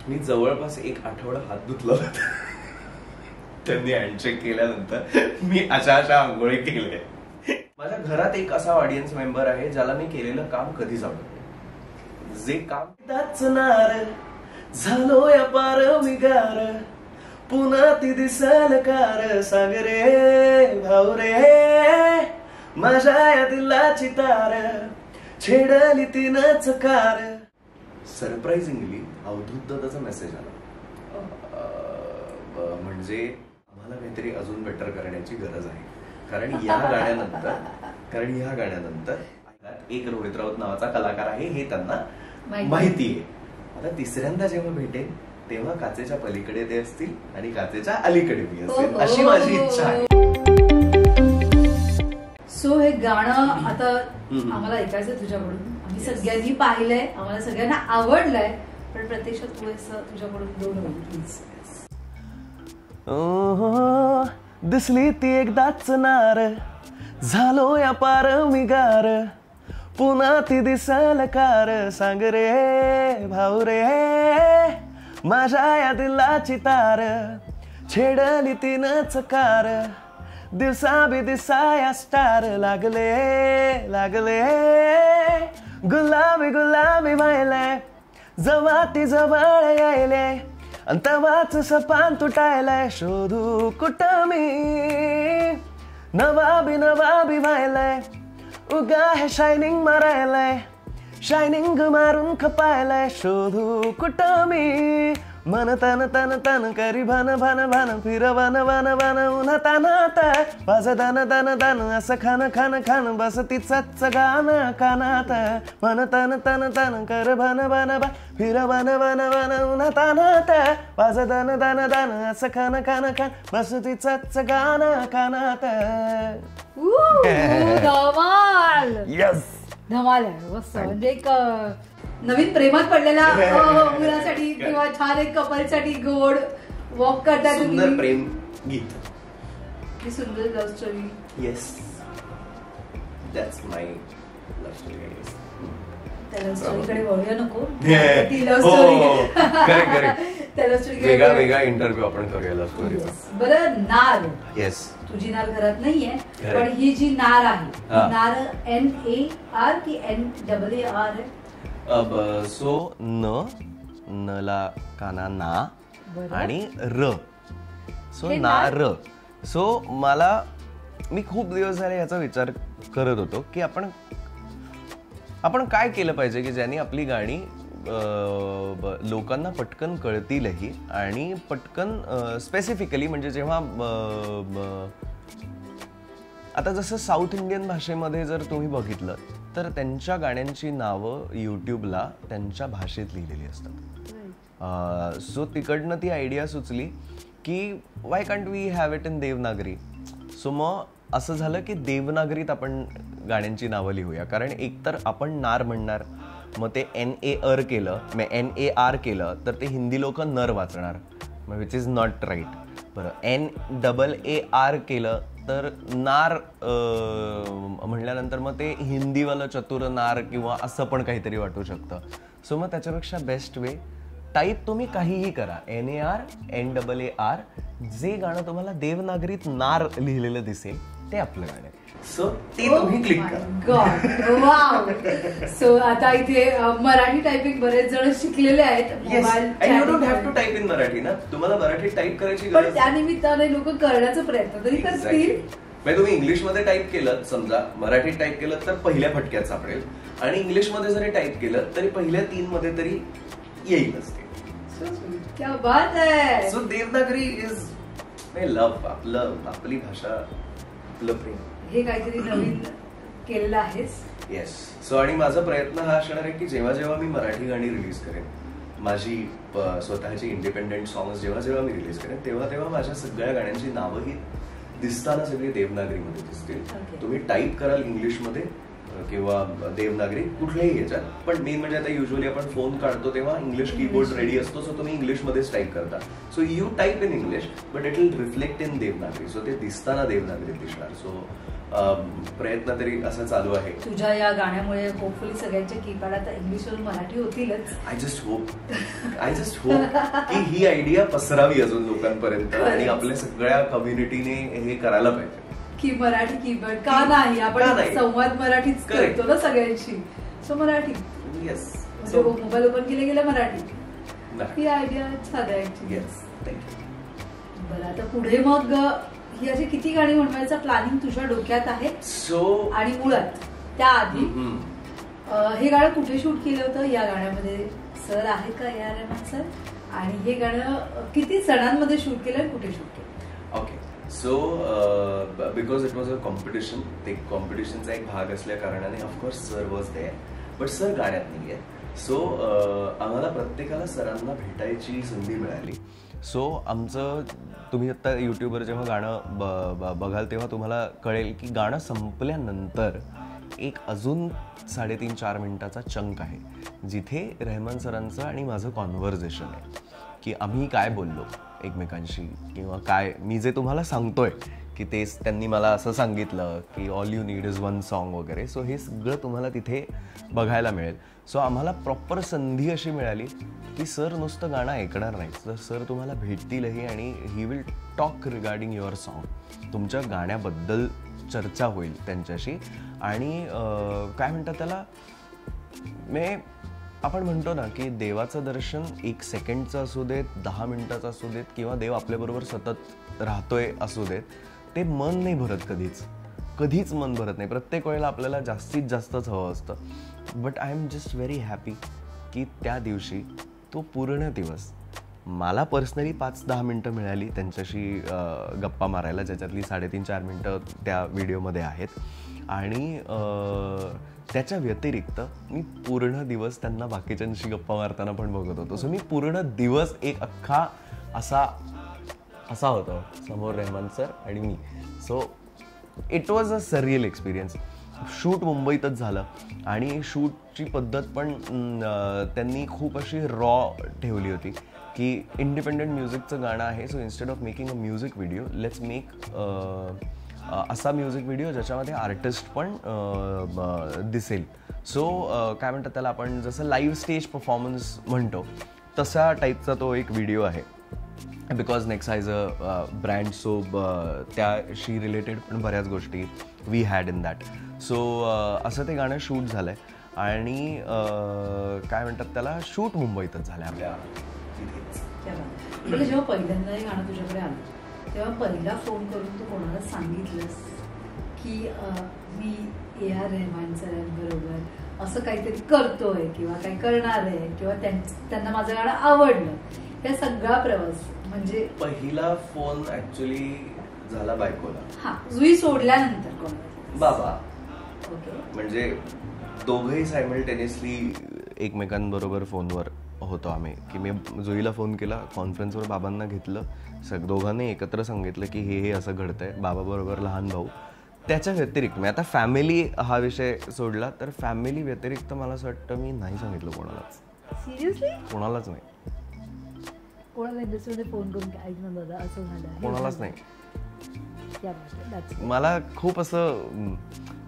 मी जवळपास 1 आठवडा हात धुतला होता. त्यांनी हँडशेक केल्यानंतर मी अशा आंघोळी केल्या. माझ्या घरात एक असा ऑडियन्स मेंबर आहे ज्याला मी केलेलं काम कधीच आवडत नाही. जे काम दाचणार झालो या पार विगार, पुन्हा ती दिसल कार, सांग रे भाऊ रे माझ्या या दिलाची तार, छेडली तिनच कार. सरप्राइझिंगली अवधूत दादाचा मेसेज आला. म्हणजे आम्हाला काहीतरी अजून बेटर करण्याची गरज आहे. कारण या गाण्यानंतर एक रोहित राऊत नावाचा कलाकार आहे हे त्यांना माहिती आहे. आता तिसऱ्यांदा जेव्हा भेटेन तेव्हा काचेच्या पलीकडे ते असतील आणि काचेच्या अलीकडे मी असेल, अशी माझी इच्छा आहे. सो हे गाणं आता आम्हाला ऐकायचं तुझ्याकडून. आम्ही सगळ्यांनी पाहिलंय, आम्हाला सगळ्यांना आवडलंय, पण प्रत्यक्षात तुझ्याकडून 2 ओळी प्लीज. दिसली ती एकदाच नार, झालो या पार मिगार, पुन्हा ती दिसल कार, सांग रे भाऊ रे माझ्या या दिलाची तार, छेडली तिनच कार, दिवसा बी दिसाया स्टार, लागले लागले गुलाबी गुलाबी व्हायले, जवा ती जवळ यायले, अंतवाच सपान तुटायलाय, शोधू कुठं मी नवाबी व्हायलाय, उगा हे शायनिंग मारायलाय, शायनिंग मारून खपायलाय, शोधू कुठं मी मन तन तन तन करी भन भन भन, फिर वन वन वन उन्हा तानात, वाज दन दन दन असं खान खान खान, बस तिचंच गाणं कानात, मन तन तन तन कर भन भन भन, फिर वन वन वन उन्हा तानात, वाज दन दन दन असं खान खान खान, बस तिचंच गाणं कानात. धमाल. यस धमाल आहे मस्त. म्हणजे एक नवीन प्रेमात पडलेला मुलासाठी किंवा छान एक कपलसाठी गोड वॉक करतात. सुंदर प्रेम गीत. ही सुंदर love story. Yes, that's my love story. त्या लव्ह स्टोरीकडे वळूया नको. ती लव्ह स्टोरी वेगळा इंटरव्ह्यू आपण करूया लव्ह स्टोरीचा. बरं, नार. येस, तुझी नार घरात नाहीये, पण ही जी नार आहे, नार NAR की NAAR आहे? सो नला काना ना आणि र, सो नार. सो मी खूप दिवस झाले याचा विचार करत होतो की आपण काय केलं पाहिजे की ज्यांनी आपली गाणी लोकांना पटकन कळतीलही आणि पटकन स्पेसिफिकली, म्हणजे जेव्हा आता जसं साऊथ इंडियन भाषेमध्ये जर तुम्ही बघितलं तर त्यांच्या गाण्यांची नावं यूट्यूबला त्यांच्या भाषेत लिहिलेली असतात. सो तिकडनं ती आयडिया सुचली की why can't we have it in Devanagari. So मग असं झालं की देवनागरीत आपण गाण्यांची नावं लिहूया. कारण एकतर आपण नार म्हणणार, मग ते NAR केलं, मग NAR केलं तर ते हिंदी लोक नर वाचणार, मग विच इज नॉट राईट. बरं, NAAR केलं तर नार म्हणल्यानंतर मग ते हिंदीवालं चतुर नार किंवा असं पण काहीतरी वाटू शकतं. सो मग त्याच्यापेक्षा बेस्ट वे, टाईप तुम्ही काहीही करा, NAR NAAR, जे गाणं तुम्हाला देवनागरीत नार लिहिलेलं दिसेल ते आपलं गाणं. सो ते तुम्ही क्लिक करा. वाव. सो आता इथे मराठी टायपिंग बरेच जण शिकलेले आहेत. You don't have to type in Marathi ना, तुम्हाला मराठी टाईप करायची गरज, पण त्यानिमित्ताने लोक करण्याचा प्रयत्न तरी करतील. म्हणजे तुम्ही इंग्लिशमध्ये टाईप केलं, समजा मराठीत टाईप केलं तर पहिल्या फटक्यात सापडेल, आणि इंग्लिशमध्ये जरी टाईप केलं तरी पहिल्या 3 मध्ये तरी येईलच ते. क्या बात आहे. सो देवनागरी इज लव्ह, आपली भाषा, आपलं प्रेम. हे काहीतरी नवीन केलेलं आहेस. येस. सो आणि माझा प्रयत्न हा असणार आहे की जेव्हा जेव्हा मी मराठी गाणी रिलीज करेन, माझी स्वतःची इंडिपेंडेंट सॉंग्स जेव्हा मी रिलीज करेन, तेव्हा माझ्या सगळ्या गाण्यांची नावंही दिसताना सगळी देवनागरीमध्ये दिसतील. तुम्ही टाईप कराल इंग्लिशमध्ये किंवा देवनागरी कुठल्याही याच्यात, पण मेन म्हणजे आता युजली आपण फोन काढतो तेव्हा इंग्लिश कीबोर्ड रेडी असतो, सो तुम्ही इंग्लिशमध्येच टाईप करता. So you type in English but it will reflect in Devanagari, so ते दिसताना देवनागरीत दिसणार. सो प्रयत्न तरी असा चालू आहे. तुझ्या या गाण्यामुळे होपफुली सगळ्यांच्या कीपॅड आता इंग्लिशवरून मराठी होतीलच. आय जस्ट होप की ही आयडिया पसरावी अजून लोकांपर्यंत आणि आपल्या सगळ्या कम्युनिटीने हे करायला पाहिजे की मराठी कीपॅड का नाही, आपण संवाद मराठीच करतो ना सगळ्यांशी. So Marathi yes, mobile open केले गेले मराठी. ही आयडिया छान आहे ऍक्च्युली. Yes, thank you. बरं, आता पुढे मग ही अशी किती गाणी म्हणवायचं प्लॅनिंग तुझ्या डोक्यात आहे? आणि मुळात त्याआधी हे गाणं कुठे शूट केलं होतं? या गाण्यामध्ये सर आहे का ए आर रहमान सर? आणि हे गाणं किती जणांमध्ये शूट केलं आणि कुठे शूट केलं? Okay, so because it was a competition, ते कॉम्पिटिशनचा एक भाग असल्या कारणाने of course sir was there, but sir गाण्यात नाही आहे. सो आम्हाला प्रत्येकाला सरांना भेटायची संधी मिळाली. सो आमचं, तुम्ही आत्ता यूट्यूबवर जेव्हा गाणं बघाल तेव्हा तुम्हाला कळेल की गाणं संपल्यानंतर एक अजून 3.5-4 मिनिटाचा चंक आहे जिथे रहमान सरांचं आणि माझं कॉन्व्हर्सेशन आहे की आम्ही काय बोललो एकमेकांशी, किंवा काय मी जे तुम्हाला सांगतोय की तेच त्यांनी मला असं सांगितलं की all you need is one song वगैरे. सो हे सगळं तुम्हाला तिथे बघायला मिळेल. सो आम्हाला प्रॉपर संधी अशी मिळाली की सर नुसतं गाणं ऐकणार नाही, तर सर तुम्हाला भेटतीलही आणि he will talk regarding your song. तुमच्या गाण्याबद्दल चर्चा होईल त्यांच्याशी. आणि काय म्हणतात त्याला, आपण म्हणतो ना की देवाचं दर्शन 1 सेकंडचं असू देत, 10 मिनिटाचं असू देत, किंवा देव आपल्याबरोबर सतत राहतोय असू देत, ते मन नाही भरत कधीच मन भरत नाही. प्रत्येक वेळेला आपल्याला जास्तीत जास्तच हवं असतं. But I am just very happy की त्या दिवशी तो पूर्ण दिवस मला पर्सनली 5-10 मिनटं मिळाली त्यांच्याशी गप्पा मारायला, ज्याच्यातली 3.5-4 मिनटं त्या व्हिडिओमध्ये आहेत. आणि त्याच्या व्यतिरिक्त मी पूर्ण दिवस त्यांना बाकीच्यांशी गप्पा मारताना पण बघत होतो. सो मी पूर्ण दिवस एक अख्खा असा होता समोर रहमान सर आणि मी. So it was a surreal experience. Shoot मुंबईतच झालं आणि शूटची पद्धत पण त्यांनी खूप अशी रॉ ठेवली होती की इंडिपेंडंट म्युझिकचं गाणं आहे, so instead of making a music video, let's make असा म्युझिक व्हिडिओ ज्याच्यामध्ये आर्टिस्ट पण दिसेल. सो काय म्हणतात त्याला आपण जसं लाईव्ह स्टेज परफॉर्मन्स म्हणतो तसा टाईपचा तो एक व्हिडिओ आहे. Because Nexa is a brand, so त्याशी रिलेटेड पण बऱ्याच गोष्टी we had in that. So असं ते गाणं शूट झालं आहे आणि काय म्हणतात त्याला, शूट मुंबईतच झालं आपल्या. जेव्हा पहिल्यांदा हे गाणं तुझ्याकडे आलं तेव्हा पहिला फोन करून तू कोणाला सांगितलंस की मी ए आर रहमान सरांबरोबर असं काहीतरी करतोय किंवा काही करणार आहे किंवा त्यांना माझं गाणं आवडलं? त्या सगळा प्रवास म्हणजे पहिला फोन ऍक्च्युली झाला बायकोला. हा, जुई सोडल्यानंतर कोणाला? बाबा. ओके. म्हणजे दोघंही सायमल्टेनियसली एकमेकांबरोबर फोनवर होतो आम्ही. की मी जुईला फोन केला, कॉन्फरन्सवर बाबांना घेतलं, दोघांनी एकत्र सांगितलं की हे असं घडतंय, बाबाबरोबर लहान भाऊ. त्याच्या व्यतिरिक्त मी आता फॅमिली हा विषय सोडला तर फॅमिली व्यतिरिक्त मला असं वाटतं मी नाही सांगितलं कोणालाच. सिरियसली? कोणालाच नाही. कोणाला इंडस्ट्रीमध्ये फोन करून ऐकलं दादा असं झालं? कोणालाच नाही. मला खूप असं,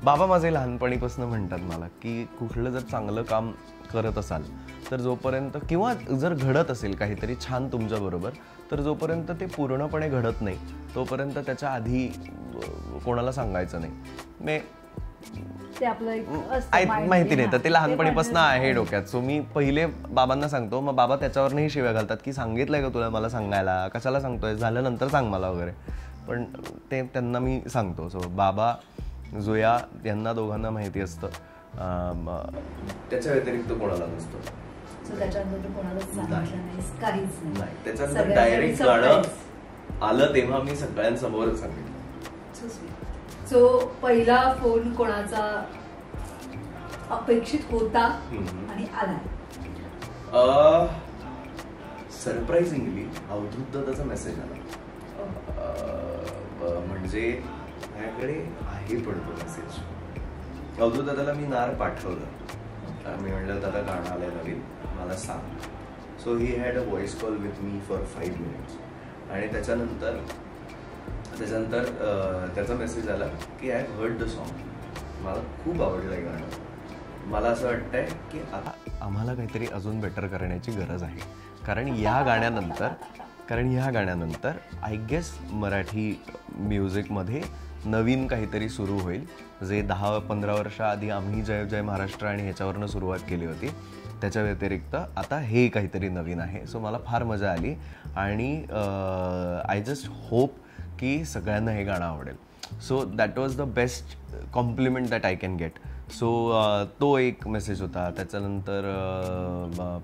बाबा माझे लहानपणीपासून म्हणतात मला की कुठलं जर चांगलं काम करत असाल तर जोपर्यंत, किंवा जर घडत असेल काहीतरी छान तुमच्याबरोबर, तर जोपर्यंत ते पूर्णपणे घडत नाही तोपर्यंत त्याच्या आधी कोणाला सांगायचं नाही. ते आपलं माहिती नाही, तर ते लहानपणीपासून आहे डोक्यात. सो मी पहिले बाबांना सांगतो, मग बाबा त्याच्यावरही शिव्या घालतात की सांगितलंय का तुला मला सांगायला, कशाला सांगतोय, झाल्यानंतर सांग मला वगैरे. पण ते त्यांना मी सांगतो. सो बाबा, जुया यांना दोघांना माहिती असतं, त्याच्या व्यतिरिक्त कोणाला नसतं. त्याच्यानंतर डायरेक्ट गाणं आलं तेव्हा मी सगळ्यांसमोर सांगितलं. सो पहिला फोन कोणाचा अपेक्षित होता आणि आला? सरप्राइझिंगली अवधूत दादाचा मेसेज आला. म्हणजे माझ्याकडे आहे पण तो मेसेज. अवधूत दादाला मी नार पाठवलं. मी म्हणलं दादा गाणं आलंय नवीन, मला सांग. So he had a voice call with me for 5 minutes. आणि त्याच्यानंतर त्याच्यानंतर त्याचा मेसेज आला की आय हर्ड द सॉन्ग, मला खूप आवडलं आहे गाणं, मला असं वाटतंय की आता आम्हाला काहीतरी अजून बेटर करण्याची गरज आहे. कारण ह्या गाण्यानंतर आय गेस मराठी म्युझिकमध्ये नवीन काहीतरी सुरू होईल, जे 10-15 वर्षाआधी आम्ही जय जय महाराष्ट्र आणि ह्याच्यावरनं सुरुवात केली होती. त्याच्या व्यतिरिक्त आता हे काहीतरी नवीन आहे. सो मला फार मजा आली आणि आय जस्ट होप की सगळ्यांना हे गाणं आवडेल. So that was the best compliment that I can get. So तो एक मेसेज होता. त्याच्यानंतर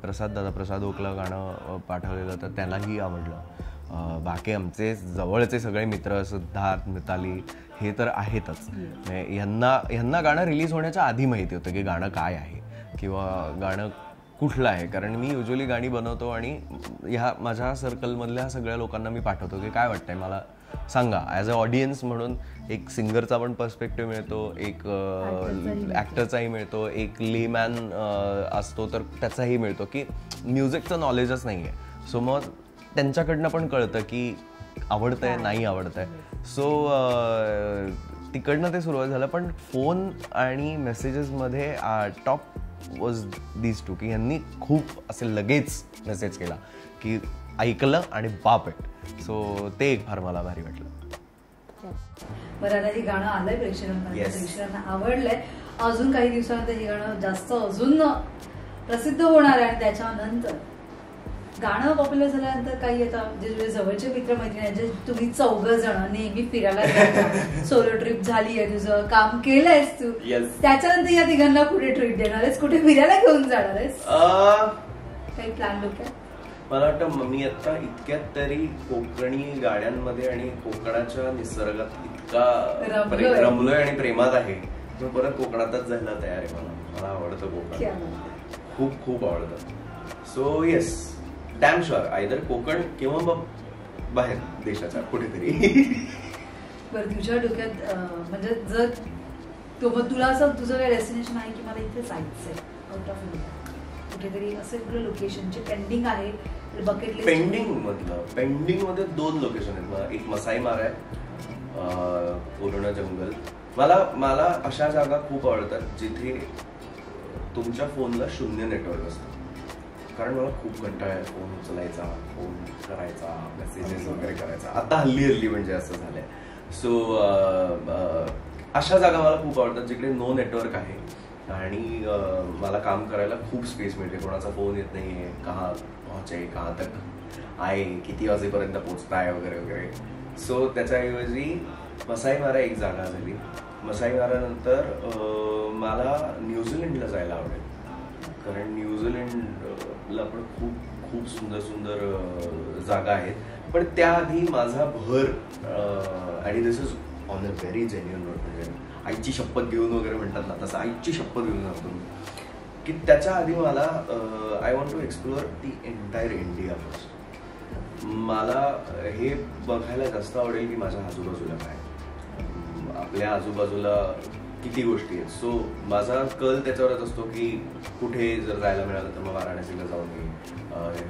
प्रसाद ओकला गाणं पाठवलेलं तर त्यालाही आवडलं. बाकी आमचे जवळचे सगळे मित्र, सिद्धार्थ, मिताली हे तर आहेतच. ह्यांना गाणं रिलीज होण्याच्या आधी माहिती होतं की गाणं काय आहे किंवा गाणं कुठलं आहे. कारण मी युजली गाणी बनवतो आणि ह्या माझ्या सर्कलमधल्या सगळ्या लोकांना मी पाठवतो की काय वाटतंय मला सांगा. ॲज अ ऑडियन्स म्हणून एक सिंगरचा पण पर्स्पेक्टिव्ह मिळतो, एक ॲक्टरचाही मिळतो, एक लेमॅन असतो तर त्याचाही मिळतो की म्युझिकचं नॉलेजच नाही आहे. सो मग त्यांच्याकडनं पण कळतं की आवडतंय नाही आवडतंय. सो तिकडनं ते सुरुवात झालं. पण फोन आणि मेसेजेसमध्ये टॉप वॉज दीज टू की यांनी खूप असे लगेच मेसेज केला की ऐकलं आणि बाप आहे. सो ते एक फार मला भारी वाटलं. बरं, आता हे गाणं आलंय प्रेक्षकांना आवडलंय. अजून काही दिवसानंतर हे गाणं जास्त अजून प्रसिद्ध होणार आहे आणि त्याच्यानंतर गाणं पॉप्युलर झाल्यानंतर काही आता जे जवळचे मित्रमैत्रिणी जे तुम्ही 4 जण नेहमी फिरायला गेला, सोलो ट्रिप झाली आहे, तुझं काम केलंयस तू, त्याच्यानंतर या तिघांना कुठे ट्रिप देणार आहेस, कुठे फिरायला घेऊन जाणार आहेस, काही प्लॅन डोक्यात? मला वाटतं मी आता इतक्यात तरी कोकणी गाड्यांमध्ये आणि कोकणाच्या निसर्गात इतका रमलोय आणि प्रेमात आहे, परत कोकणातच जायला तयार आहे. मला आवडतं कोकण, खूप खूप आवडतं. So yes, damn sure either Konkan किंवा मग बाहेर देशाच्या कुठेतरी. बरं, तुझ्या डोक्यात म्हणजे जर तुला असं तुझं काय डेस्टिनेशन आहे की मला इथे जायचंय आउट ऑफ इंडिया, कुठेतरी असं कुठलं लोकेशनचे पेंडिंग आहे बकेट लिस्ट? पेंडिंग मध्ये 2 लोकेशन आहेत. एक मसाई मारा आहे, पूर्ण जंगल. मला अशा जागा खूप आवडतात जिथे तुमच्या फोनला 0 नेटवर्क असतं. कारण मला खूप कंटाळा आहे फोन उचलायचा, फोन करायचा, मेसेजेस वगैरे करायचा. आता हल्ली म्हणजे असं झालंय. सो अशा जागा मला खूप आवडतात जिकडे नो नेटवर्क आहे आणि मला काम करायला खूप स्पेस मिळते. कोणाचा फोन येत नाहीये, कहा पोहोचे, कहा तक आहे, किती वाजेपर्यंत पोहोचताय वगैरे वगैरे. सो त्याच्याऐवजी मसाई मारा एक जागा झाली. मसाई मारानंतर मला न्यूझीलंडला जायला आवडेल. कारण न्यूझीलंडला पण खूप खूप सुंदर सुंदर जागा आहेत. पण त्याआधी माझा भर, आणि this is on a very genuine note, म्हणजे आईची शपथ घेऊन वगैरे म्हणतात ना, तसं आईची शपथ घेऊन जातो की त्याच्या आधी मला I want to explore the entire India first. मला हे बघायला जास्त आवडेल की माझ्या आजूबाजूला काय, आपल्या आजूबाजूला किती गोष्टी आहेत. सो माझा कल त्याच्यावरच असतो की कुठे जर जायला मिळालं तर मग वाराणसीला जाऊन येईन,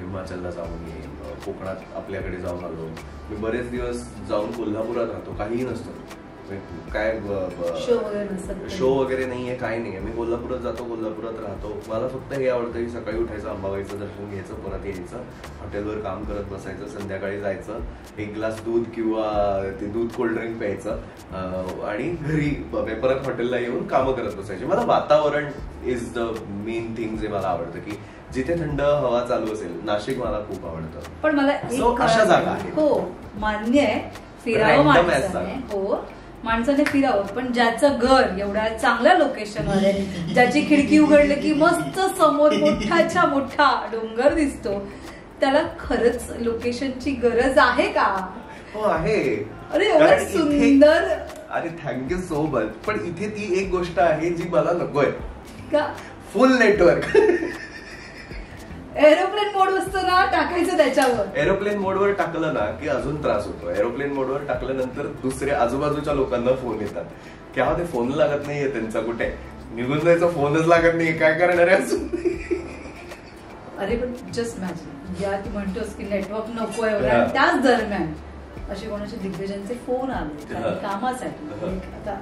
हिमाचलला जाऊन येईन, कोकणात आपल्याकडे जाऊन आलो. मी बरेच दिवस जाऊन कोल्हापुरात राहतो, काहीही नसतं, काय शो वगैरे नाहीये, काही नाहीये. मी कोल्हापुरात जातो, कोल्हापुरात राहतो. मला फक्त हे आवडतं की सकाळी उठायचं, अंबाबाईचं दर्शन घ्यायचं, परत यायचं, हॉटेलवर काम करत बसायचं, संध्याकाळी जायचं, एक ग्लास दूध किंवा ते दूध कोल्ड्रिंक प्यायचं आणि घरी परत हॉटेलला येऊन कामं करत बसायची. मला वातावरण इज द मेन थिंग जे मला आवडतं, की जिथे थंड हवा चालू असेल. नाशिक मला खूप आवडतं. पण मला अशा जागा आहेत. हो, मान्य आहे, फिरावं माणसाने, हो माणसाने फिरावं, पण ज्याचं घर एवढ्या चांगल्या लोकेशनवर आहे, ज्याची खिडकी उघडली की मस्त समोर मोठाच्या मोठा डोंगर दिसतो, त्याला खरंच लोकेशनची गरज आहे का? हो आहे. अरे एवढं सुंदर. अरे थँक्यू सो मच. पण इथे ती एक गोष्ट आहे जी मला नकोय का? फुल नेटवर्क. एरोप्लेन मोड असतो ना, टाकायचं त्याच्यावर. एरोप्लेन मोडवर टाकलं ना की अजून त्रास होतो. एरोप्लेन मोडवर टाकल्यानंतर दुसरे आजूबाजूच्या लोकांना फोन येतात की हा ते फोन लागत नाहीये त्यांचा, कुठे निघून जायचा, फोनच लागत नाहीये, काय करणार आहे अजून. अरे पण जस्ट मॅजिक, या तू म्हणतोस की नेटवर्क नको एवढा, त्याच दरम्यान असे कोणाचे दिग्गजांचे फोन आले कामासाठी. आता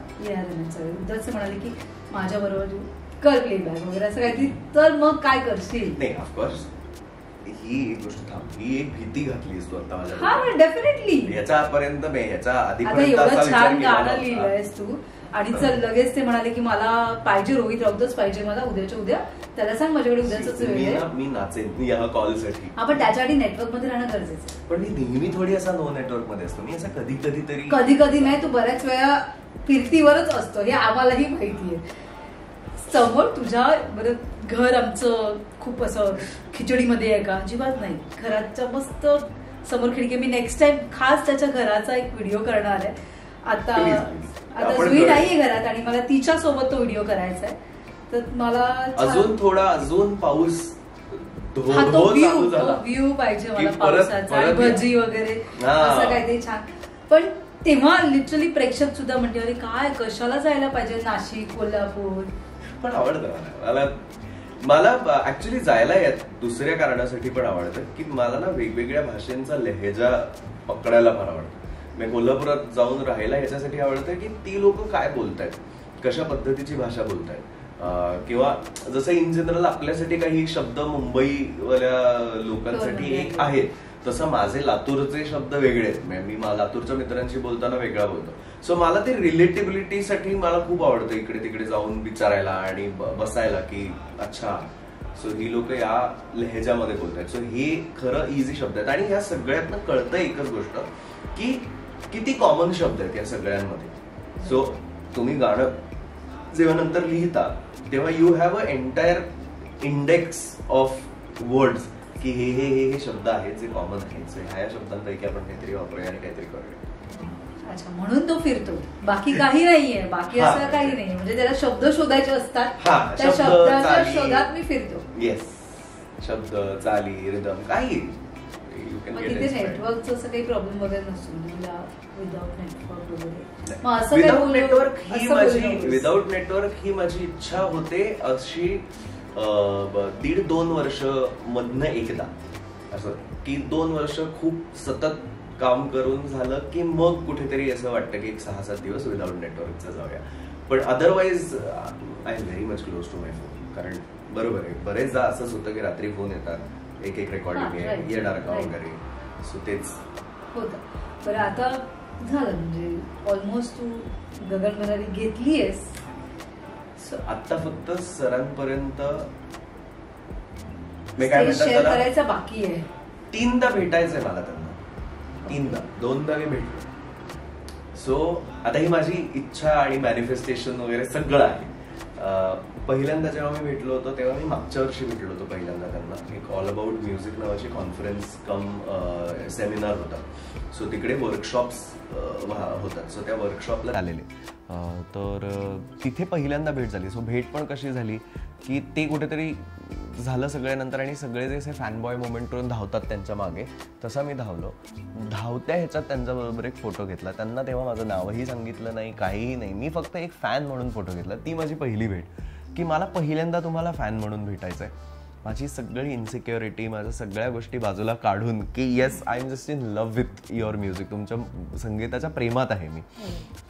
उद्याच म्हणाले की माझ्या बरोबर कर प्लेबॅक वगैरे असं काहीतरी, तर मग काय करशील? नाही ऑफकोर्स ही एक गोष्ट थांब, ही एक भीती घातलीस तू आता माझ्या. हा डेफिनेटली याच्यापर्यंत मी याच्या आता एवढं छान गाणं लिहिलंयस तू आणि चल लगेच ते म्हणाले की मला पाहिजे रोहित राऊतच पाहिजे मला उद्याच्या उद्या. त्याला सांग माझ्याकडे उद्याच वेळ आहे, मी नाचेन या कॉलसाठी. आपण त्याच्यासाठी नेटवर्क मध्ये राहणं गरजेचं आहे. पण मी नेहमी थोडी असा नो नेटवर्क मध्ये असतो. मी असं कधी कधी तरी कधी कधी नाही, तू बऱ्याच वेळा फिरतीवरच असतो हे आम्हालाही माहितीये. समोर तुझ्या बरं घर आमचं खूप असं खिचडीमध्ये आहे का? अजिबात नाही. घराच्या मस्त समोर खिडकी. मी नेक्स्ट टाइम खास त्याच्या घराचा एक व्हिडिओ करणार आहे. आता जुई नाहीये घरात आणि मला तिच्या सोबत तो व्हिडिओ करायचा आहे. तर मला अजून पाऊस व्ह्यू पाहिजे मला पावसाचा आणि भजी वगैरे असं काहीतरी छान. पण तेव्हा लिटरली प्रेक्षक सुद्धा म्हणते अरे काय कशाला जायला पाहिजे नाशिक कोल्हापूर. पण आवडतं मला ऍक्च्युली जायला दुसऱ्या कारणासाठी पण आवडतं की मला ना वेगवेगळ्या भाषेंचा लहेजा पकडायला फार आवडतं. मी कोल्हापुरात जाऊन राहायला ह्याच्यासाठी आवडतं की ती लोक काय बोलतायत, कशा पद्धतीची भाषा बोलतायत. किंवा जसं इन जनरल आपल्यासाठी काही शब्द मुंबईवाल्या लोकांसाठी एक आहेत, तसं माझे लातूरचे शब्द वेगळे आहेत. मी लातूरच्या मित्रांशी बोलताना वेगळा बोलतो. सो मला ते रिलेटेबिलिटीसाठी मला खूप आवडतं इकडे तिकडे जाऊन विचारायला आणि बसायला की अच्छा सो ही लोक या लहेजामध्ये बोलतात. सो हे खरं इझी शब्द आहेत आणि ह्या सगळ्यातनं कळतं एकच गोष्ट की किती कॉमन शब्द आहेत या सगळ्यांमध्ये. सो तुम्ही गाणं जेव्हा नंतर लिहिता तेव्हा you have a entire index of words की हे हे हे शब्द आहेत जे कॉमन आहेत. ह्या शब्दांपैकी आपण काहीतरी वापरूया आणि काहीतरी करूया. अच्छा म्हणून तो फिरतो, बाकी काही नाहीये. बाकी असं काही नाही म्हणजे त्याला शब्द शोधायचे असतात, त्या शब्दाच्या शोधात मी फिरतो. येस, शब्द चाली रिदम काही. तिथे नेटवर्कचं असं काही प्रॉब्लेम वगैरे नसतो विदाउट नेटवर्क वगैरे. विदाउट नेटवर्क ही माझी इच्छा होते अशी 1.5-2 वर्ष मधनं एकदा, असं की 2 वर्ष खूप सतत काम करून झालं की मग कुठेतरी असं वाटतं की 6-7 दिवस विदाउट नेटवर्कचं जाऊया. पण otherwise I am very much close to my phone. कारण बरोबर आहे बरेचदा असंच होतं की रात्री फोन येतात, एक रेकॉर्डिंग आहे येणार का वगैरे. सो तेच होतं. बरं आता झालं म्हणजे ऑलमोस्ट तू गगनभरारी घेतलीयस. आता फक्त सरांपर्यंत शेअर करायचं बाकी आहे. 3दा भेटायचंय मला त्यांना. 2दा मी भेटलो. सो आता ही माझी इच्छा आणि मॅनिफेस्टेशन वगैरे सगळं आहे. पहिल्यांदा जेव्हा मी भेटलो होतो तेव्हा मी मागच्या वर्षी भेटलो होतो पहिल्यांदा त्यांना. एक ऑल अबाउट म्युझिक नावाची कॉन्फरन्स कम सेमिनार होता. सो तिकडे वर्कशॉप्स होतात. सो त्या वर्कशॉपला आलेले तर तिथे पहिल्यांदा भेट झाली. सो भेट पण कशी झाली की ते कुठेतरी झालं सगळ्यानंतर आणि सगळे जे फॅन बॉय मोमेंट करून धावतात त्यांच्या मागे तसा मी धावलो. धावत्या ह्याच्यात त्यांच्याबरोबर एक फोटो घेतला. त्यांना तेव्हा माझं नावही सांगितलं नाही, काहीही नाही. मी फक्त एक फॅन म्हणून फोटो घेतला. ती माझी पहिली भेट की मला पहिल्यांदा तुम्हाला फॅन म्हणून भेटायचं आहे. माझी सगळी इन्सिक्युरिटी, माझ्या सगळ्या गोष्टी बाजूला काढून की yes I am just in love with your music, तुमच्या संगीताच्या प्रेमात आहे मी.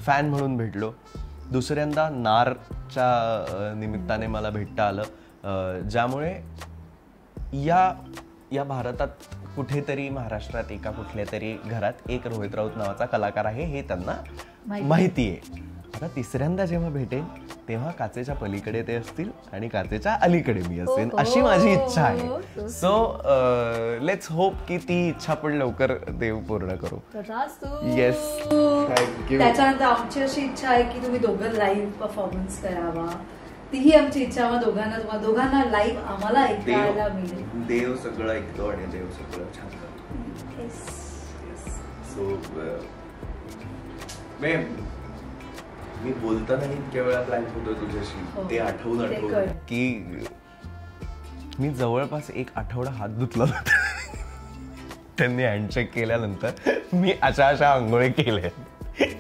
फॅन म्हणून भेटलो. दुसऱ्यांदा नारच्या निमित्ताने मला भेटता आलं, ज्यामुळे या भारतात कुठेतरी महाराष्ट्रात एका कुठल्या तरी घरात एक रोहित राऊत नावाचा कलाकार आहे हे त्यांना माहिती आहे. आता तिसऱ्यांदा जेव्हा भेटेन तेव्हा काचेच्या पलीकडे ते असतील आणि काचेच्या अलीकडे मी असेन अशी माझी इच्छा आहे. सो लेट्स होप की ती इच्छा पण लवकर देव पूर्ण करू. Yes, thank you. त्याच्यानंतर आमची अशी इच्छा आहे की तुम्ही दोघं लाईव्ह परफॉर्मन्स करावा. तीही आमची इच्छा. दोघांना लाईव्ह आम्हाला ऐकायला मिळेल. देव सगळं ऐकतो आणि देव सगळं छान करतो. सो मी बोलताना इतक्या वेळा प्लॅन होतो तुझ्याशी ते आठवून की मी जवळपास 1 आठवडा हात धुतला होता. त्यांनी हँडशेक केल्यानंतर मी अशा आंघोळी केल्या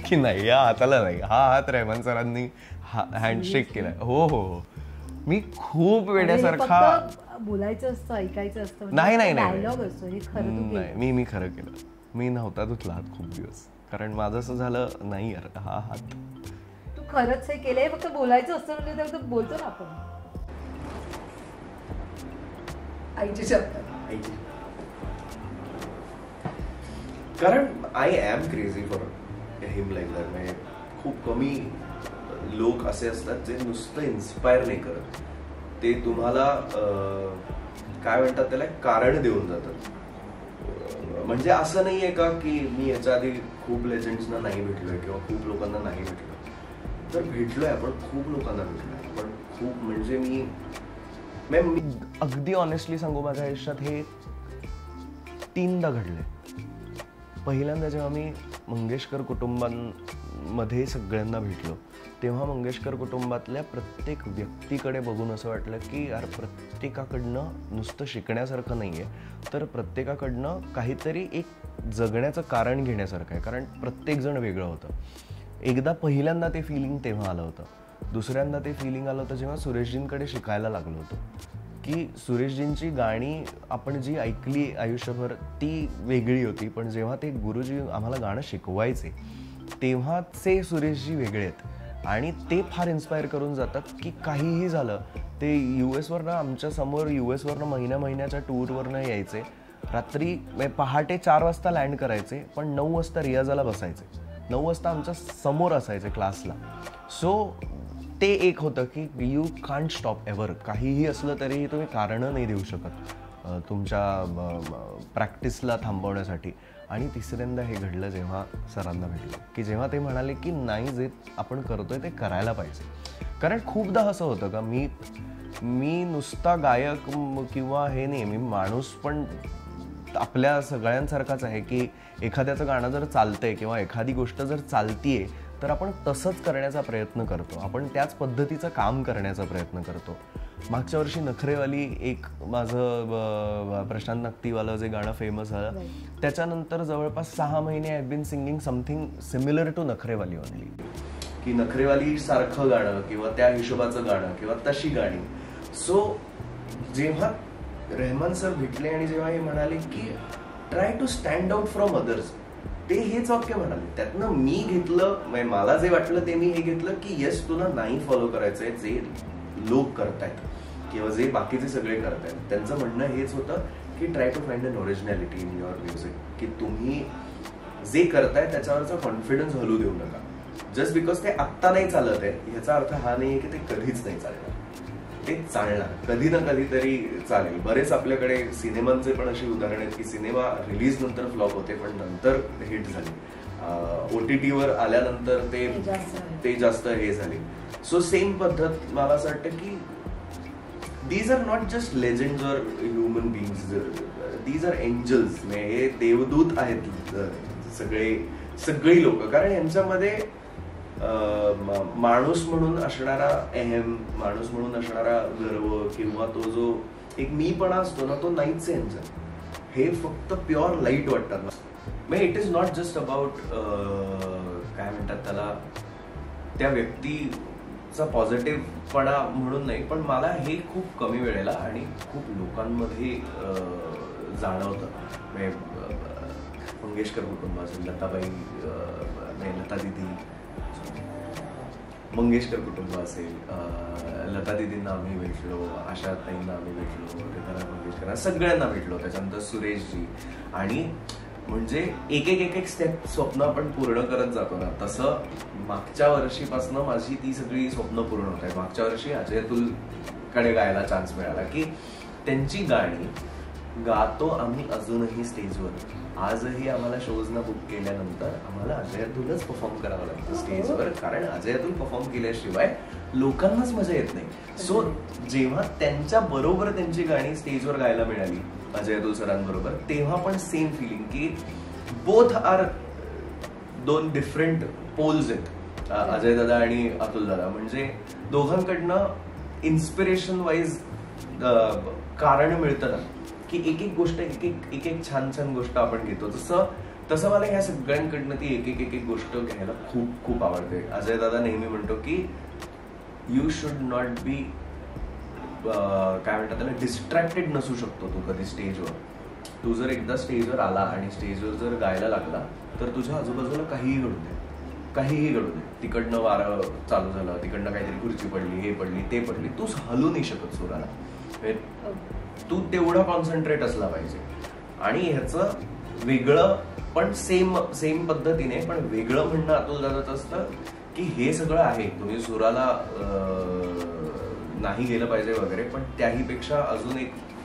की नाही या हाताला नाही, हा हात रेहमान सरांनी हँडशेक केलाय. हो मी खूप वेड्यासारखा बोलायचं असतं, ऐकायचं असतं. नाही डायलॉग असतो. मी खरं केलं. मी नव्हता धुतला हात खूप दिवस, कारण माझं असं झालं नाही यार हा हात. तू खरंच हे केलंय, फक्त बोलायचं असतं म्हणजे तर बोलतो ना आपण. आईचे शब्द. कारण I am crazy for him like that. म्हणजे खूप कमी लोक असे असतात जे नुसतं इन्स्पायर नाही करत, ते तुम्हाला काय म्हणतात त्याला कारण देऊन जातात. म्हणजे असं नाहीये का की मी याच्या आधी खूप लेजंड्सना नाही भेटलोय किंवा खूप लोकांना नाही भेटलोय, तर भेटलोय आपण, खूप लोकांना भेटलोय पण खूप. म्हणजे मी अगदी ऑनेस्टली सांगू, माझ्या आयुष्यात हे 3दा घडले. पहिल्यांदा जेव्हा मी मंगेशकर कुटुंबांमध्ये सगळ्यांना भेटलो, तेव्हा मंगेशकर कुटुंबातल्या प्रत्येक व्यक्तीकडे बघून असं वाटलं की यार प्रत्येकाकडनं नुसतं शिकण्यासारखं नाही आहे, तर प्रत्येकाकडनं काहीतरी एक जगण्याचं कारण घेण्यासारखं आहे, कारण प्रत्येकजण वेगळं होतं. एकदा पहिल्यांदा ते फिलिंग तेव्हा आलं होतं. दुसऱ्यांदा ते फिलिंग आलं होतं जेव्हा सुरेशजींकडे शिकायला लागलो होतो, की सुरेशजींची गाणी आपण जी ऐकली आयुष्यभर ती वेगळी होती, पण जेव्हा ते गुरुजी आम्हाला गाणं शिकवायचे तेव्हाचे सुरेशजी वेगळे आहेत आणि ते फार इन्स्पायर करून जातात. की काहीही झालं, ते US वरनं आमच्या समोर US वरनं महिन्याच्या टूरवरनं यायचे, रात्री पहाटे 4 वाजता लँड करायचे, पण 9 वाजता रियाजाला बसायचे, 9 वाजता आमच्या समोर असायचे क्लासला. सो ते एक होतं की यू कांट स्टॉप एव्हर. काहीही असलं तरीही तुम्ही कारणं नाही देऊ शकत तुमच्या प्रॅक्टिसला थांबवण्यासाठी. आणि तिसऱ्यांदा हे घडलं जेव्हा सरांना भेटलं, की जेव्हा ते म्हणाले की नाही, जे आपण करतोय ते करायला पाहिजे. कारण खूपदा असं होतं का मी नुसता गायक किंवा हे नाही, मी माणूस पण आपल्या सगळ्यांसारखाच आहे, की एखाद्याचं गाणं जर चालतंय किंवा एखादी गोष्ट जर चालतीये तर आपण तसंच करण्याचा प्रयत्न करतो, आपण त्याच पद्धतीचं काम करण्याचा प्रयत्न करतो. मागच्या वर्षी नखरेवाली एक माझं प्रशांत नक्तीवालं जे गाणं फेमस झालं, त्याच्यानंतर जवळपास 6 महिने I have been singing something similar to Nakhrewaali only. की नखरेवाली सारखं गाणं किंवा त्या हिशोबाचं गाणं किंवा तशी गाणी. सो जेव्हा रहमान सर भेटले आणि जेव्हा हे म्हणाले की try to stand out from others, ते हेच वाक्य म्हणाले. त्यातनं मी घेतलं, मला जे वाटलं ते मी हे घेतलं की येस, तुला नाही फॉलो करायचंय जे लोक करतायत किंवा जे बाकीचे सगळे करतायत. त्यांचं म्हणणं हेच होतं की try to find an originality in your music, की तुम्ही जे करताय त्याच्यावरचा कॉन्फिडन्स हलू देऊ नका. जस्ट बिकॉज ते आत्ता नाही चालत आहे ह्याचा अर्थ हा नाही की ते कधीच नाही चालणार. ते चालणार, कधी ना कधीतरी चालेल. बरेच आपल्याकडे सिनेमांचे पण अशी उदाहरण आहेत की सिनेमा रिलीज नंतर फ्लॉप होते पण नंतर हिट झाले, OTTवर आल्यानंतर ते जास्त हे झाले. सो सेम पद्धत मला असं वाटतं की these are not just legends और human beings, these are angels. हे देवदूत आहेत सगळी लोक. कारण यांच्यामध्ये माणूस म्हणून असणारा अहम, माणूस म्हणून असणारा गर्व किंवा तो जो एक मीपणा असतो ना, तो नाहीच आहे यांचा. हे फक्त प्युअर लाईट वाटतात ना. It is not just about काय म्हणतात त्याला, त्या व्यक्तीचा पॉझिटिव्हपणा म्हणून नाही, पण मला हे खूप कमी वेळेला आणि खूप लोकांमध्ये जाणवतं. मंगेशकर कुटुंब असेल, लता दिदी, मंगेशकर कुटुंब असेल, लता दिदींना आम्ही भेटलो, आशा ताईंना आम्ही भेटलो, रिताला मंगेशकर, सगळ्यांना भेटलो. त्याच्यानंतर सुरेशजी. आणि म्हणजे एक स्टेप स्वप्न आपण पूर्ण करत जातो ना, तसं मागच्या वर्षीपासून माझी ती सगळी स्वप्न पूर्ण होत आहे. मागच्या वर्षी अजय अतुल कडे गायला चान्स मिळाला की त्यांची गाणी गातो आम्ही अजूनही स्टेजवर. आजही आम्हाला शोजना बुक केल्यानंतर आम्हाला अजय अतुलच परफॉर्म करावं लागतं स्टेजवर, कारण अजय अतुल परफॉर्म केल्याशिवाय लोकांनाच मजा येत नाही. सो जेव्हा त्यांच्या बरोबर त्यांची गाणी स्टेजवर गायला मिळाली अजय अतुल सरांबरोबर, तेव्हा पण सेम फिलिंग की बोथ आर 2 डिफरंट पोल्स आहेत, अजय दादा आणि अतुल दादा. म्हणजे दोघांकडनं इन्स्पिरेशन वाईज कारण मिळतं ना, की एक गोष्ट एक छान गोष्ट आपण घेतो. तसं मला ह्या सगळ्यांकडनं ती एक गोष्ट घ्यायला खूप खूप आवडते. अजय दादा नेहमी म्हणतो की यू शुड नॉट बी काय म्हणतात त्याला, डिस्ट्रॅक्टेड नसू शकतो तू कधी स्टेजवर. तू जर एकदा स्टेजवर आला आणि स्टेजवर जर गायला लागला तर तुझ्या आजूबाजूला काहीही घडू दे, काहीही घडू दे, तिकडनं वारं चालू झालं, तिकडनं काहीतरी खुर्ची पडली, हे पडली, ते पडली, तू हलू नाही शकत सुराला. तू तेवढा कॉन्सन्ट्रेट असला पाहिजे. आणि ह्याचं वेगळं पण सेम पद्धतीने पण वेगळं म्हणणं अतुल दादाचं असतं की हे सगळं आहे, तुम्ही सुराला नाही गेलं पाहिजे वगैरे, पण त्याहीपेक्षा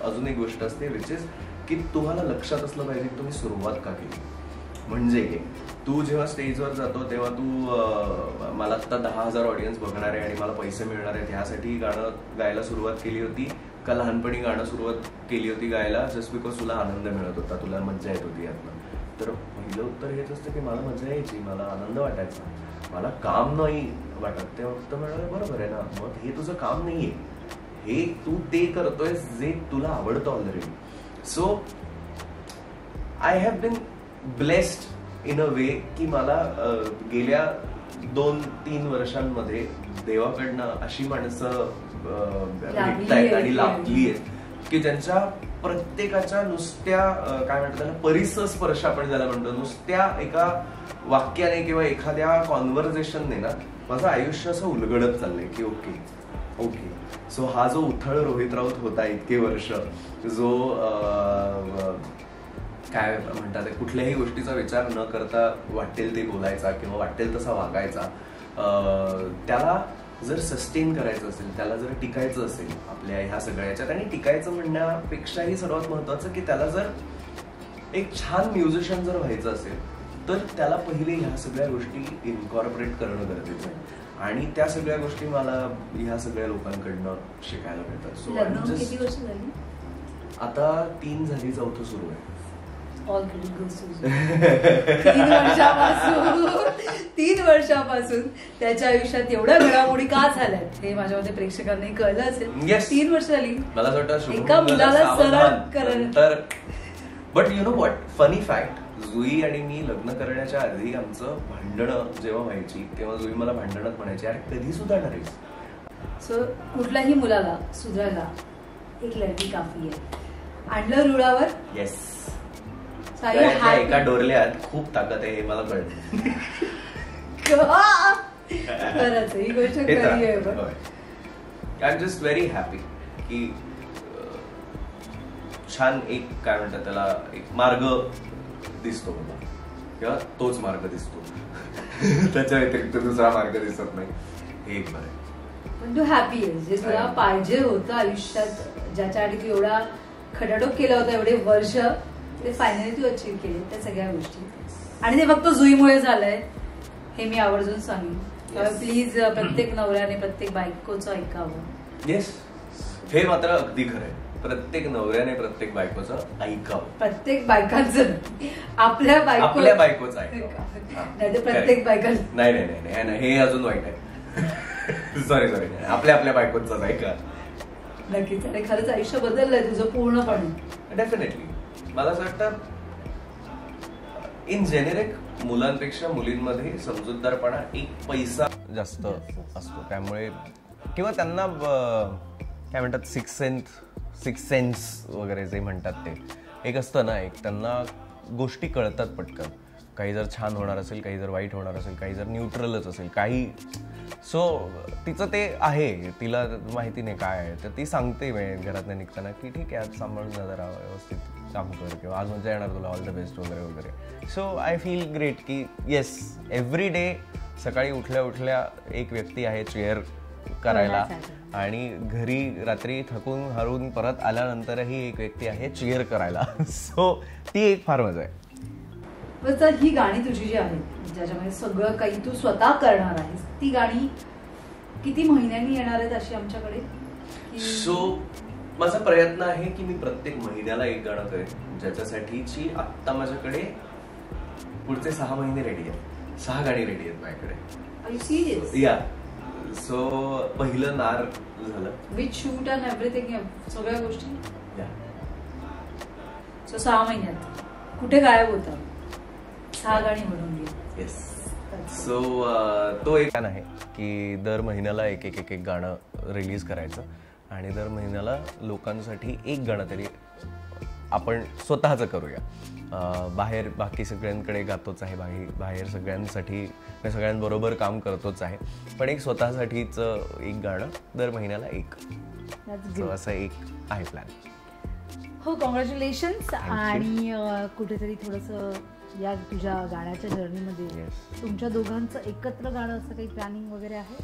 अजून एक गोष्ट असते विच इज की तुम्हाला लक्षात असलं पाहिजे की तुम्ही सुरुवात का केली. म्हणजे तू जेव्हा स्टेजवर जातो तेव्हा तू मला आता 10,000 ऑडियन्स बघणार आहे आणि मला पैसे मिळणार आहेत ह्यासाठी गाणं गायला सुरुवात केली होती का लहानपणी गाणं सुरुवात केली होती गायला जस्ट बिकॉज तुला आनंद मिळत होता, तुला मज्जा येत होती यातनं. तर पहिलं उत्तर हेच असतं की मला मजा यायची, मला आनंद वाटायचा, मला काम नाही वाटत. ते फक्त म्हणाले बरोबर आहे ना, मग हे तुझं काम नाहीये, हे तू ते करतोय जे तुला आवडतं already. So I have been blessed in a way की मला गेल्या 2-3 वर्षांमध्ये देवाकडनं अशी माणसं भेटतायत आणि लाभली आहेत की ज्यांच्या प्रत्येकाच्या नुसत्या काय म्हणतात त्याला परिसस्पर्श आपण ज्याला म्हणतो, नुसत्या एका वाक्याने किंवा एखाद्या कॉन्व्हर्सेशनने ना माझं आयुष्य असं उलगडत चाललंय की ओके सो हा जो उथळ रोहित राऊत होता इतके वर्ष, जो काय म्हणतात कुठल्याही गोष्टीचा विचार न करता वाटेल ते बोलायचा किंवा वाटेल तसा वागायचा, त्याला जर सस्टेन करायचं असेल, त्याला जर टिकायचं असेल आपल्या ह्या सगळ्याच्यात, आणि टिकायचं म्हणण्यापेक्षाही सर्वात महत्वाचं की त्याला जर एक छान म्युझिशियन जर व्हायचं असेल तर त्याला पहिले ह्या सगळ्या गोष्टी इन्कॉर्पोरेट करणं गरजेचं आहे. आणि त्या सगळ्या गोष्टी मला ह्या सगळ्या लोकांकडनं शिकायला मिळतात. सो किती वर्ष झाली आता 3 झाली, 4थं सुरू आहे. 3 वर्षापासून त्याच्या आयुष्यात एवढ्या घडामोडी का झाल्यात हे माझ्या मते प्रेक्षकांनाही कळलं असेल. 3 वर्ष झाली मला असं वाटतं एका मुलाला सरळ करणं. But you know what, funny fact, Juee आणि मी लग्न करण्याच्या आधी आमचं भांडणं जेव्हा व्हायची तेव्हा जुई मला भांडणात म्हणायची अरे कधी सुधारणार आहेस. सो कुठल्याही मुलाला सुधारायला एक लढकी काफी आहे. आणलं रुळावर. येस, एका डोरल्यात खूप ताकद आहे हे मला कळलं. खरंच ही गोष्ट खरी आहे. I am just very happy की छान एक काय म्हणतात त्याला एक मार्ग दिसतो मला किंवा तोच मार्ग दिसतो, त्याच्या व्यतिरिक्त दुसरा मार्ग दिसत नाही, हे एक बरं आहे. पण तू हॅपी आहे, जे तुला पाहिजे होतं आयुष्यात, ज्याच्यासाठी तू एवढा खटाटोप केला होता एवढे वर्ष, ते फायनली तू अचीव्ह केले त्या सगळ्या गोष्टी. आणि ते फक्त जुईमुळे झालंय हे मी आवर्जून सांगेन. प्लीज प्रत्येक नवऱ्याने प्रत्येक बायकोचं ऐकावं. येस, हे मात्र अगदी खरं आहे. प्रत्येक नवऱ्याने प्रत्येक बायकोचं ऐकावं. प्रत्येक बायकांचं आपल्या बायकोचं ऐकावं. नाही तर प्रत्येक बायका नाही हे अजून वाईट आहे. सॉरी आपल्या बायकोचं ऐका. नक्कीच. आणि खरंच आयुष्य बदललंय तुझं पूर्णपणे. डेफिनेटली. मला असं वाटतं इन जेनेरिक मुलांपेक्षा मुलींमध्ये समजूतदारपणा एक पैसा जास्त असतो, त्यामुळे किंवा त्यांना काय म्हणतात सिक्स सेन्स वगैरे जे म्हणतात ते एक असतं ना, एक त्यांना गोष्टी कळतात पटकन. काही जर छान होणार असेल, काही जर वाईट होणार असेल, काही जर न्यूट्रलच असेल, काही. सो तिचं ते आहे, तिला माहिती नाही काय आहे, तर ती सांगते घरातनं निघताना की ठीक आहे आज सांभाळून जा, जरा व्यवस्थित काम कर, किंवा आज मजा येणार तुला, ऑल द बेस्ट वगैरे वगैरे. सो आय फील ग्रेट की येस, एव्हरी डे सकाळी उठल्या एक व्यक्ती आहे चेअर करायला, आणि घरी रात्री थकून हरून परत आल्यानंतरही एक व्यक्ती आहे चीअर करायला. सो ती एक फार मजा आहे. तर ही गाणी तुझी जी आहेत ज्याच्यामध्ये सगळं काही तू स्वतः करणार आहेस, ती गाणी किती महिन्यांनी येणार आहेत अशी आमच्याकडे? सो माझा प्रयत्न आहे की मी प्रत्येक महिन्याला एक गाणं करेन, ज्याच्यासाठीची आत्ता माझ्याकडे पुढचे 6 महिने रेडी आहेत. 6 गाणी रेडी आहेत माझ्याकडे. या सो पहिलं नार झालं, विथ शूट अँड एव्हरीथिंग, सगळ्या गोष्टी. सो 6 महिन्यात कुठे गायब होता? 6 गाणी म्हणून घे. येस. सो तो एक प्लॅन आहे की दर महिन्याला एक गाणं रिलीज करायचं, आणि दर महिन्याला लोकांसाठी एक गाणं तरी आपण स्वतःचं करूया. बाहेर बाकी सगळ्यांकडे गातोच आहे, बाहेर सगळ्यांसाठी सगळ्यांबरोबर काम करतोच आहे, पण एक स्वतःसाठीच एक गाणं दर महिन्याला एक, असं एक आहे प्लॅन. हो, कॉंग्रॅच्युलेशन्स. आणि कुठेतरी थोडंसं या तुझ्या गाण्याच्या जर्नीमध्ये तुमच्या दोघांचं एकत्र गाणं असं काही प्लॅनिंग वगैरे आहे?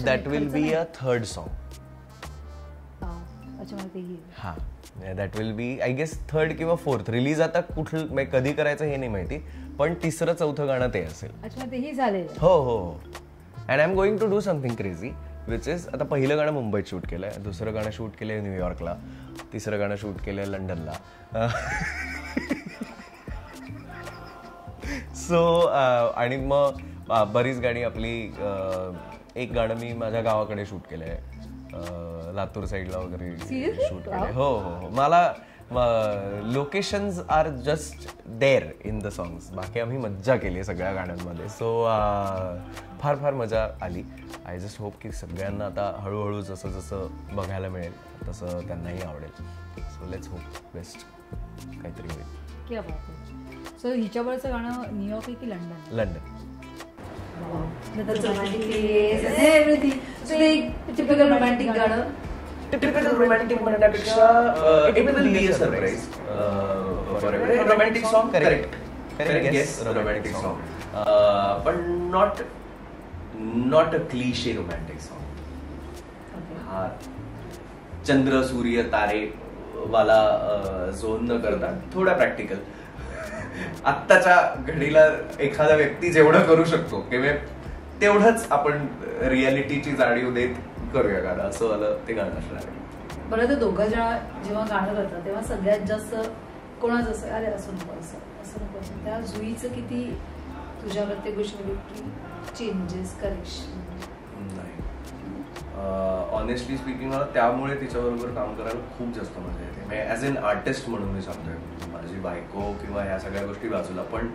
That will be a third song. अच्छा, मला तेही. हां, that will be I guess third किंवा फोर्थ. रिलीज आता कुठलं कधी करायचं हे नाही माहिती, पण तिसरं चौथं गाणं ते असेल. अच्छा, तेही झालेलं. हो हो हो. And I am going to do something crazy, which is आता पहिलं गाणं मुंबईत शूट केलंय, दुसरं गाणं शूट केलंय न्यूयॉर्कला, तिसरं गाणं शूट केलंय लंडनला. सो आणि मग बरीच गाणी आपली, एक गाणं मी माझ्या गावाकडे शूट केलंय, लातूर साईडला वगैरे शूट केलंय. हो हो हो. मला locations are just there in the songs. बाकी आम्ही मज्जा केली सगळ्या गाण्यांमध्ये. सो फार फार मजा आली. आय जस्ट होप की सगळ्यांना आता हळूहळू जसं जसं बघायला मिळेल तसं त्यांनाही आवडेल. सो लेट्स होप बेस्ट काहीतरी होईल. सो हिच्यावरचं गाणं न्यूयॉर्क आहे की लंडन? लंडन. टिपिकल रोमॅन्टिक गाणं. टिपिकल रोमॅन्टिक म्हणण्यापेक्षा it will be a surprise. Romantic song, correct guess, romantic song, पण not a cliche romantic song. हा चंद्र सूर्य तारे वाला झोन न करता थोडा प्रॅक्टिकल. आत्ताच्या घडीला एखादा व्यक्ती जेवढं करू शकतो किंवा तेवढंच आपण रियालिटीची जाणीव देत करूया गाणं, असं आलं ते गाणं असणार आहे. बरं, तर दोघं जेव्हा गाणं करतात तेव्हा सगळ्यात जास्त कोणाचं असं अरे असं नको असं नको असं, त्या जुईचं किती तुझ्या प्रत्येक गोष्टीमध्ये चेंजेस, करेक्शन? नाही, ऑनेस्टली स्पीकिंग मला त्यामुळे तिच्याबरोबर काम करायला खूप जास्त मजा येते. म्हणजे ॲज एन आर्टिस्ट म्हणून मी सांगतोय, माझी बायको किंवा ह्या सगळ्या गोष्टी बाजूला, पण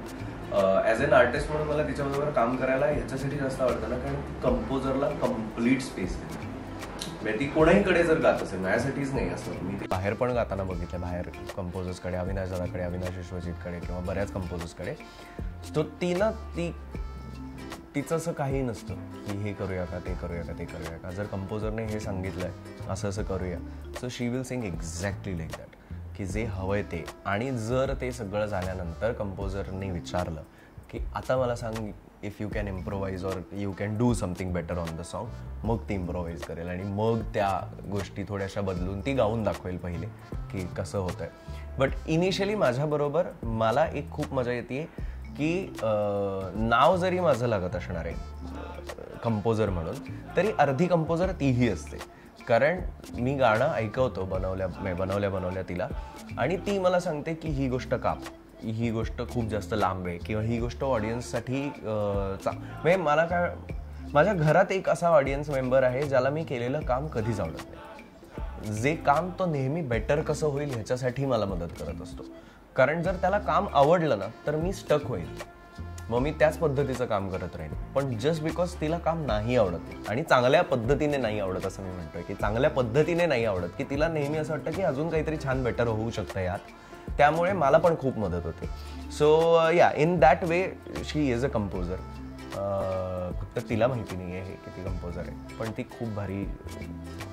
ॲज एन आर्टिस्ट म्हणून मला तिच्याबरोबर काम करायला ह्याच्यासाठी जास्त आवडतं ना, कारण कंपोजरला कम्प्लीट स्पेस देते. म्हणजे ती कोणाहीकडे जर गात असेल, माझ्यासाठीच नाही असं, मी बाहेर पण गाताना बघितलं, बाहेर कंपोजर्सकडे, अविनाश दादाकडे, अविनाश विश्वजितकडे किंवा बऱ्याच कंपोजर्सकडे, तो तिचं असं काही नसतं की हे करूया का, ते करूया का, ते करूया का. जर कंपोजरने हे सांगितलंय असं असं करूया, so she will sing exactly like that, की जे हवंय ते. आणि जर ते सगळं झाल्यानंतर कंपोजरने विचारलं की आता मला सांग if you can improvise or you can do something better on the song, मग ती इम्प्रोवाइज करेल आणि मग त्या गोष्टी थोड्याशा बदलून ती गाऊन दाखवेल पहिले की कसं होतंय. बट इनिशियली माझ्याबरोबर मला एक खूप मजा येते की नाव जरी माझं लागत असणार आहे कंपोजर म्हणून, तरी अर्धी कंपोजर तीही असते. कारण मी गाणं ऐकवतो बनवल्या तिला, आणि ती मला सांगते की ही गोष्ट काप, ही गोष्ट खूप जास्त लांब आहे, किंवा ही गोष्ट ऑडियन्ससाठी म्हणजे मला काय, माझ्या घरात एक असा ऑडियन्स मेंबर आहे ज्याला मी केलेलं काम कधीच आवडत नाही. जे काम तो नेहमी बेटर कसं होईल ह्याच्यासाठी मला मदत करत असतो. कारण जर त्याला काम आवडलं ना तर मी स्टक होईल, मग मी त्याच पद्धतीचं काम करत राहीन. पण जस्ट बिकॉज तिला काम नाही आवडत, आणि चांगल्या पद्धतीने नाही आवडत असं मी म्हणतोय, की चांगल्या पद्धतीने नाही आवडत, की तिला नेहमी असं वाटतं की अजून काहीतरी छान बेटर होऊ शकतं यात, त्यामुळे मला पण खूप मदत होते. सो या in that way she is a composer. फक्त तिला माहिती नाही आहे की ती कंपोजर आहे, पण ती खूप भारी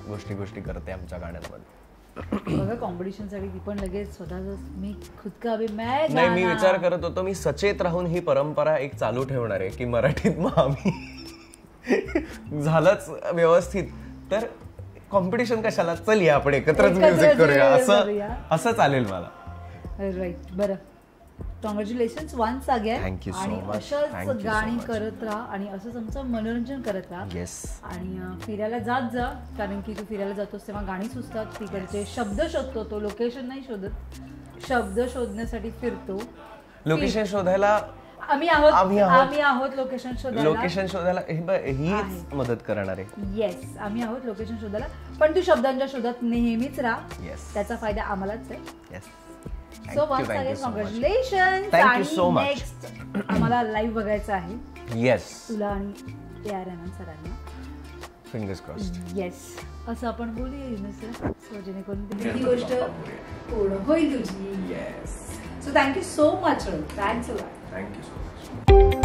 गोष्टी करते आमच्या गाण्यांमध्ये. बघा, कॉम्पिटिशनसाठी ती पण लगेच स्वतःच मी खुद का अभी मैं नाही, मी विचार करत होतो मी सचेत राहून ही परंपरा एक चालू ठेवणार आहे की मराठीत मग आम्ही झालंच व्यवस्थित तर कॉम्पिटिशन कशाला, चल या आपण एकत्रच म्युझिक करूया, असं चालेल मला. राईट. बरं, congratulations once again. Thank you so much. अशाच गाणी करत राहा आणि असंच आमचं मनोरंजन करत राहा. येस. आणि फिरायला जात जा, कारण की तू फिरायला जातोस तेव्हा गाणी सुचतात, तिकडचे शब्द शोधतो, तो लोकेशन नाही शोधत, शब्द शोधण्यासाठी फिरतो. लोकेशन शोधायला आम्ही आहोत लोकेशन शोधायला हीच मदत करणार आहे. येस, आम्ही आहोत लोकेशन शोधायला, पण तू शब्दांच्या शोधात नेहमीच राहा. त्याचा फायदा आम्हालाच आहे. Yes. So once again congratulations. Thank you so much. Next आम्हाला लाईव्ह बघायचं आहे. येस. तुला आणि AR रहमान सरांना. Fingers crossed. येस, असं आपण बोलूया सो जेणेकरून ही गोष्ट पूर्ण होईल तुझी. Yes. So thank you so much. Thanks a lot. Thank you so much.